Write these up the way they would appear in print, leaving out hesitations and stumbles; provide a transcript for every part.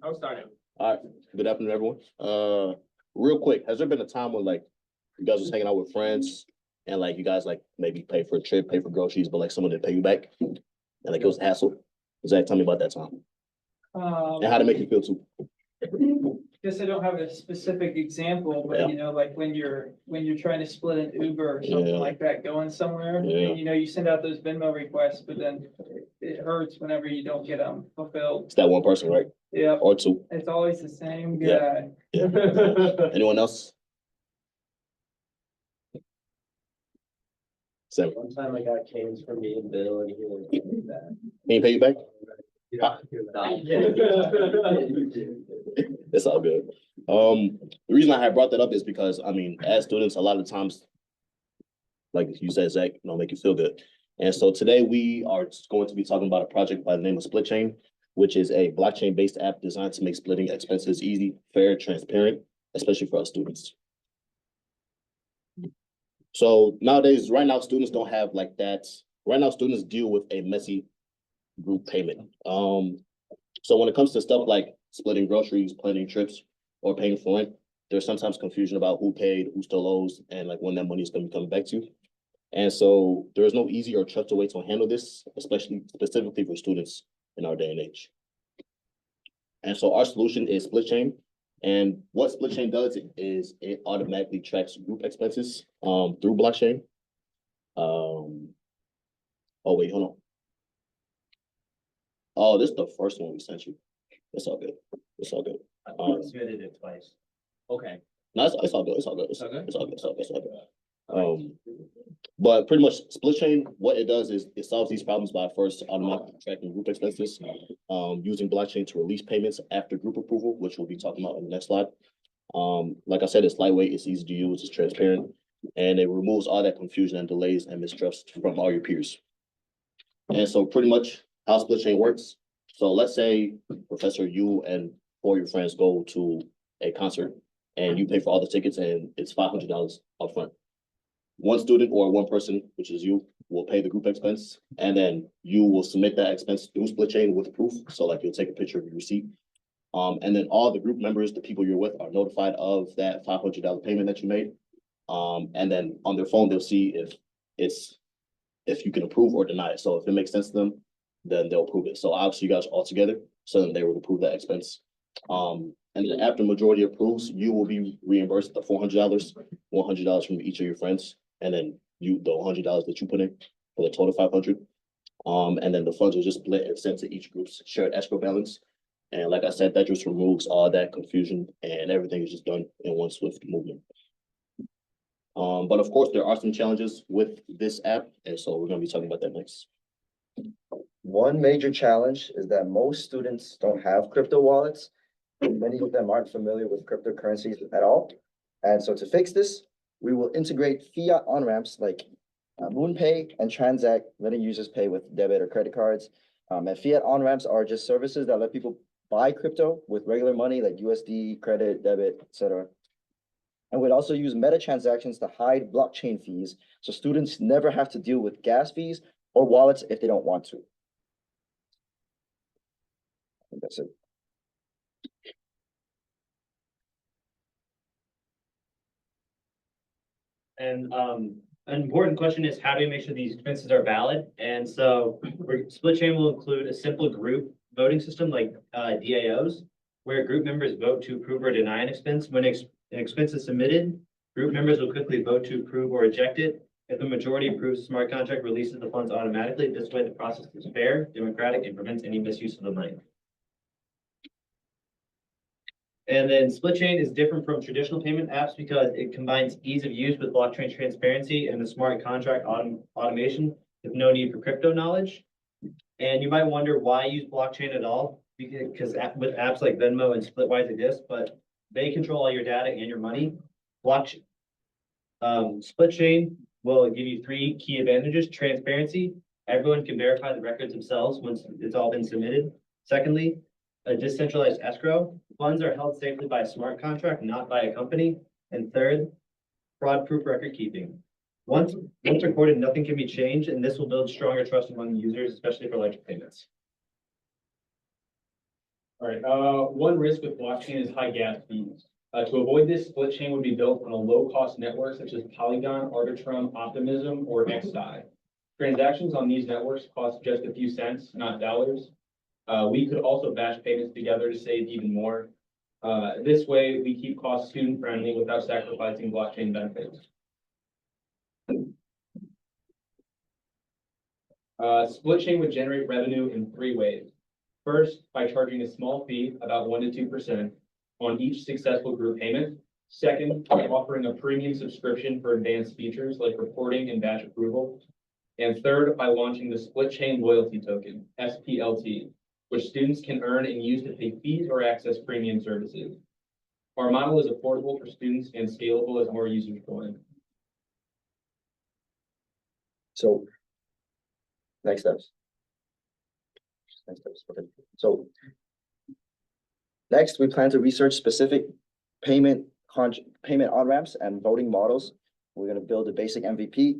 I'll start it. All right. Good afternoon, everyone. Real quick, has there been a time when like you guys was hanging out with friends and like you guys like maybe pay for a trip, pay for groceries, but like someone didn't pay you back and like it was a hassle? Zach, tell me about that time and how to make you feel too. Guess I don't have a specific example, but Yeah. you know, like when you're trying to split an Uber or something like that, going somewhere, and you know, you send out those Venmo requests, but then it hurts whenever you don't get them fulfilled. It's that one person, right? Yeah. Or two. It's always the same guy. Yeah. Yeah. Anyone else? Sam. One time I got canes from me and Bill, and he didn't pay me back. He didn't pay you back? Yeah. It's all good. The reason I had brought that up is because I mean, as students, a lot of times, like you said, Zach, make you feel good. And so today we are going to be talking about a project by the name of SplitChain, which is a blockchain-based app designed to make splitting expenses easy, fair, transparent, especially for us students. So nowadays, right now, students don't have like that. Right now, students deal with a messy group payment. So when it comes to stuff like splitting groceries, planning trips, or paying for rent, there's sometimes confusion about who paid, who still owes, and like when that money is going to be coming back to you. And so there is no easy or trusted way to handle this, specifically for students in our day and age. And so our solution is SplitChain. And what SplitChain does is it automatically tracks group expenses through blockchain. Oh wait, hold on. Oh, this is the first one we sent you. It's all good. It's all good. Submitted it twice. Okay. No, it's all good. It's all good. It's all good. It's all good. It's all good. It's all good. Right. But pretty much SplitChain, what it does is it solves these problems by first automatically tracking group expenses, using blockchain to release payments after group approval, which we'll be talking about in the next slide. Like I said, it's lightweight, it's easy to use, it's transparent, and it removes all that confusion and delays and mistrust from all your peers. And so pretty much how SplitChain works. So let's say, Professor, you and 4 of your friends go to a concert and you pay for all the tickets and it's $500 upfront. One student or one person, which is you, will pay the group expense, and then you will submit that expense through SplitChain with proof. So like you'll take a picture of your receipt. And then all the group members, the people you're with, are notified of that $500 payment that you made. And then on their phone, they'll see if you can approve or deny it. So if it makes sense to them, then they'll approve it. So obviously you guys are all together, so then they will approve that expense. And then after majority approves, you will be reimbursed the $400, $100 from each of your friends, and then the $100 that you put in for the total $500. And then the funds will just split and sent to each group's shared escrow balance. And like I said, that just removes all that confusion and everything is just done in one swift movement. But of course, there are some challenges with this app, and so we're going to be talking about that next. One major challenge is that most students don't have crypto wallets. Many of them aren't familiar with cryptocurrencies at all. And so to fix this, we will integrate fiat on-ramps like MoonPay and Transact, letting users pay with debit or credit cards. And fiat on-ramps are just services that let people buy crypto with regular money like USD, credit, debit, etc. And we'd also use meta transactions to hide blockchain fees, so students never have to deal with gas fees or wallets if they don't want to. I think that's it. And an important question is, how do we make sure these expenses are valid? And so SplitChain will include a simple group voting system like DAOs, where group members vote to approve or deny an expense. When an expense is submitted, group members will quickly vote to approve or reject it. If the majority approves, the smart contract releases the funds automatically. This way, the process is fair, democratic, and prevents any misuse of the money. And then SplitChain is different from traditional payment apps because it combines ease of use with blockchain transparency and the smart contract automation with no need for crypto knowledge. And you might wonder why use blockchain at all, because with apps like Venmo and Splitwise exist, but they control all your data and your money. SplitChain will give you 3 key advantages: transparency. Everyone can verify the records themselves once it's all been submitted. Secondly, a decentralized escrow. Funds are held safely by a smart contract, not by a company. And third, fraud-proof record keeping. Once recorded, nothing can be changed, and this will build stronger trust among users, especially for larger payments. All right, one risk with blockchain is high gas fees. To avoid this, SplitChain would be built on a low-cost network such as Polygon, Arbitrum, Optimism, or XDAI. Transactions on these networks cost just a few cents, not dollars. We could also batch payments together to save even more. This way, we keep costs student-friendly without sacrificing blockchain benefits. SplitChain would generate revenue in 3 ways. First, by charging a small fee, about 1 to 2%, on each successful group payment. Second, by offering a premium subscription for advanced features like reporting and batch approval. And third, by launching the SplitChain Loyalty Token, SPLT, which students can earn and use to pay fees or access premium services. Our model is affordable for students and scalable as more users join. So. Next steps. Okay. So. Next, we plan to research specific payment on-ramps and voting models. We're gonna build a basic MVP,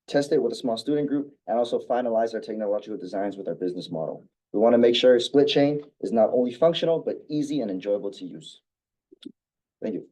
test it with a small student group, and also finalize our technological designs with our business model. We want to make sure SplitChain is not only functional, but easy and enjoyable to use. Thank you.